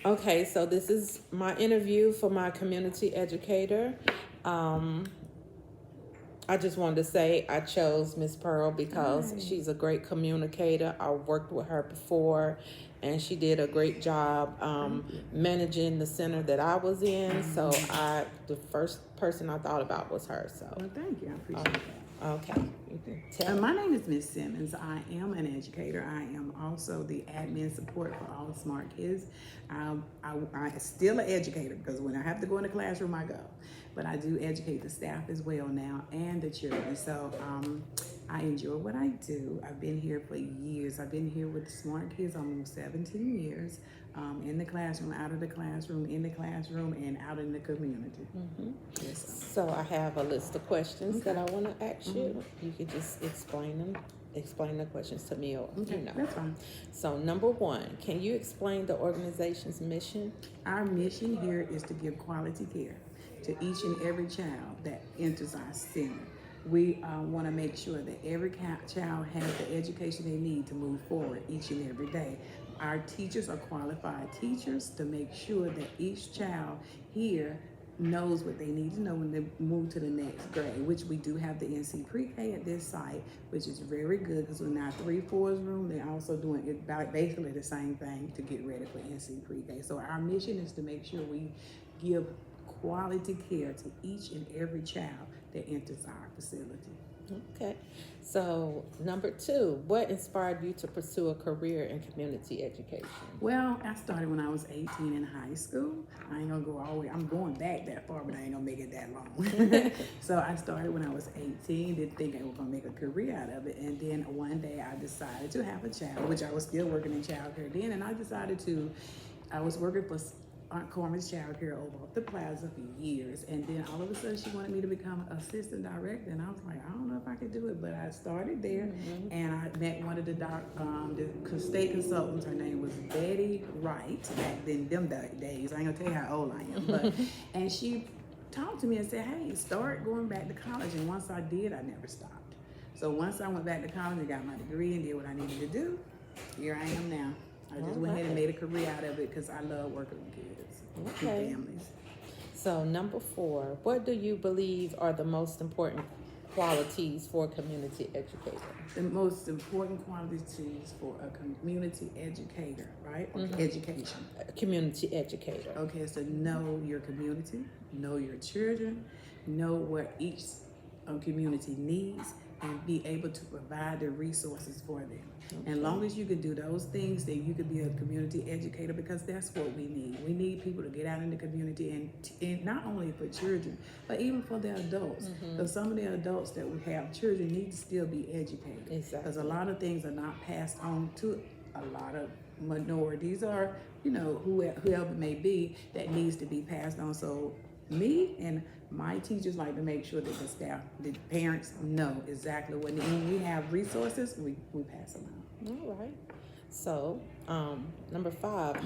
Okay, so this is my interview for my community educator. Um, I just wanted to say I chose Miss Pearl because Hi. she's a great communicator. I worked with her before, and she did a great job Thank you. managing the center that I was in. So Mhm. the first person I thought about was her. So, Well, thank you. I uh, appreciate that. okay, you can tell. My name is Miss Simmons. I am an educator. I am also the admin support for all smart kids. I still an educator because when I have to go in the classroom, I go. But I do educate the staff as well now and the children. So I enjoy what I do. I've been here for years. I've been here with the smart kids almost 17 years. In the classroom, out of the classroom, in the classroom, and out in the community. Hmm. Yes, sir. So I have a list of questions that Okay. I want to ask Mhm. you. You can just explain the questions to me, or Okay, that's fine. So number one, can you explain the organization's mission? Our mission here is to give quality care to each and every child that enters our center. We want to make sure that every child has the education they need to move forward each and every day. Our teachers are qualified teachers to make sure that each child here knows what they need to know when they move to the next grade, which we do have the NC pre-K at this site, which is very good because we're now 3-4s room. They're also doing it basically the same thing to get ready for NC pre-K. So our mission is to make sure we give quality care to each and every child that enters our facility. Okay. So number two, what inspired you to pursue a career in community education? Well, I started when I was 18 in high school. I ain't gonna go all the way. I'm going back that far, but I ain't gonna make it that long. So I started when I was 18. Didn't think I was gonna make a career out of it, and then one day I decided to have a child, which I was still working in childcare then, and I decided to. I was working for Aunt Carmen's Child Care over at the plaza for years. And then all of a sudden she wanted me to become assistant director. And I was like, I don't know if I could do it, but I started there. Mm-hmm. And I met one of the state consultants. Her name was Betty Wright back then, them days. I ain't gonna tell you how old I am, but, and she talked to me and said, hey, start going back to college. And once I did, I never stopped. So once I went back to college and got my degree and did what I needed to do, here I am now. I just went ahead and made a career out of it because I love working with kids and families. So number four, what do you believe are the most important qualities for a community educator? The most important qualities for a community educator, right? Education. A community educator. Okay, so know your community, know your children, know what each community needs, and be able to provide the resources for them. Okay. As long as you can do those things, then you could be a community educator because that's what we need. We need people to get out in the community and not only for children, but even for the adults. Because some of the adults that we have, children need to still be educated. Exactly. Because a lot of things are not passed on to a lot of minorities or, whoever it may be that needs to be passed on. So me and my teachers like to make sure that the staff, the parents know exactly what they need. When we have resources, we pass them out. All right. So, number five,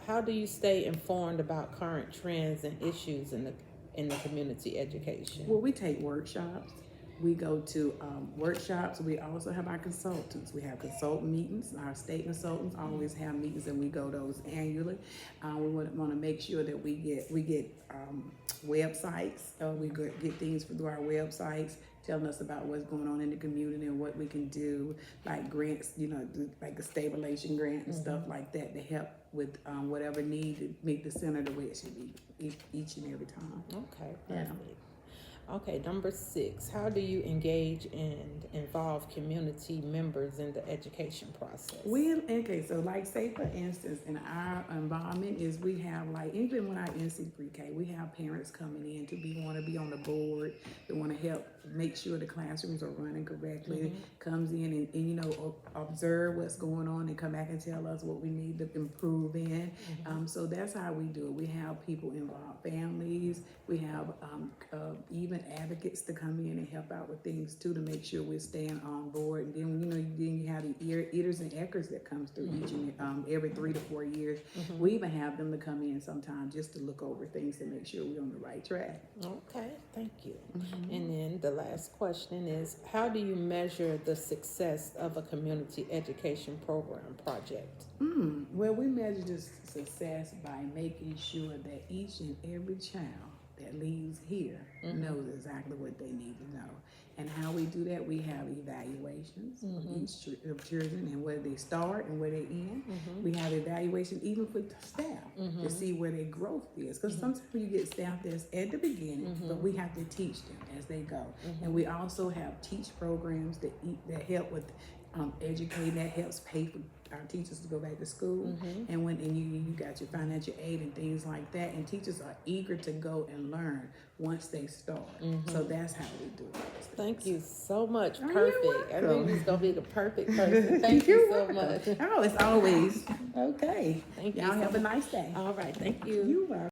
how do you stay informed about current trends and issues in the community education? Well, we take workshops. We go to workshops. We also have our consultants. We have consultant meetings. Our state consultants always have meetings, and we go those annually. We want to make sure that we get websites. We get things through our websites, telling us about what's going on in the community and what we can do, like grants, like the stabilization grant and stuff like that to help with whatever need to meet the center the way it should be each and every time. Okay, Yeah. perfect. Okay, number six, how do you engage and involve community members in the education process? So like say for instance, in our environment is we have like, even when I NC pre-K, we have parents coming in to want to be on the board, they want to help make sure the classrooms are running correctly, comes in and observe what's going on and come back and tell us what we need to improve in. So that's how we do it. We have people involved, families, we have even even advocates to come in and help out with things too, to make sure we're staying on board. And then, then you have the eaters and eckers that comes through each and every 3 to 4 years. We even have them to come in sometimes just to look over things to make sure we're on the right track. Okay, thank you. And then the last question is, how do you measure the success of a community education program project? Well, we measure the success by making sure that each and every child that leaves here knows exactly what they need to know. And how we do that, we have evaluations of each of children and where they start and where they end. We have evaluation even for staff to see where their growth is. Because sometimes you get staff that's at the beginning, but we have to teach them as they go. And we also have teach programs that help with educating, that helps pay for our teachers to go back to school. And when you got your financial aid and things like that, and teachers are eager to go and learn once they start. So that's how we do it. Thank you so much. Oh, Perfect. you're I welcome. think he's gonna be the perfect person. Thank you so You're much. welcome. Oh, it's always okay. Thank you Y'all so have a much. nice day. All right, thank you. You're welcome.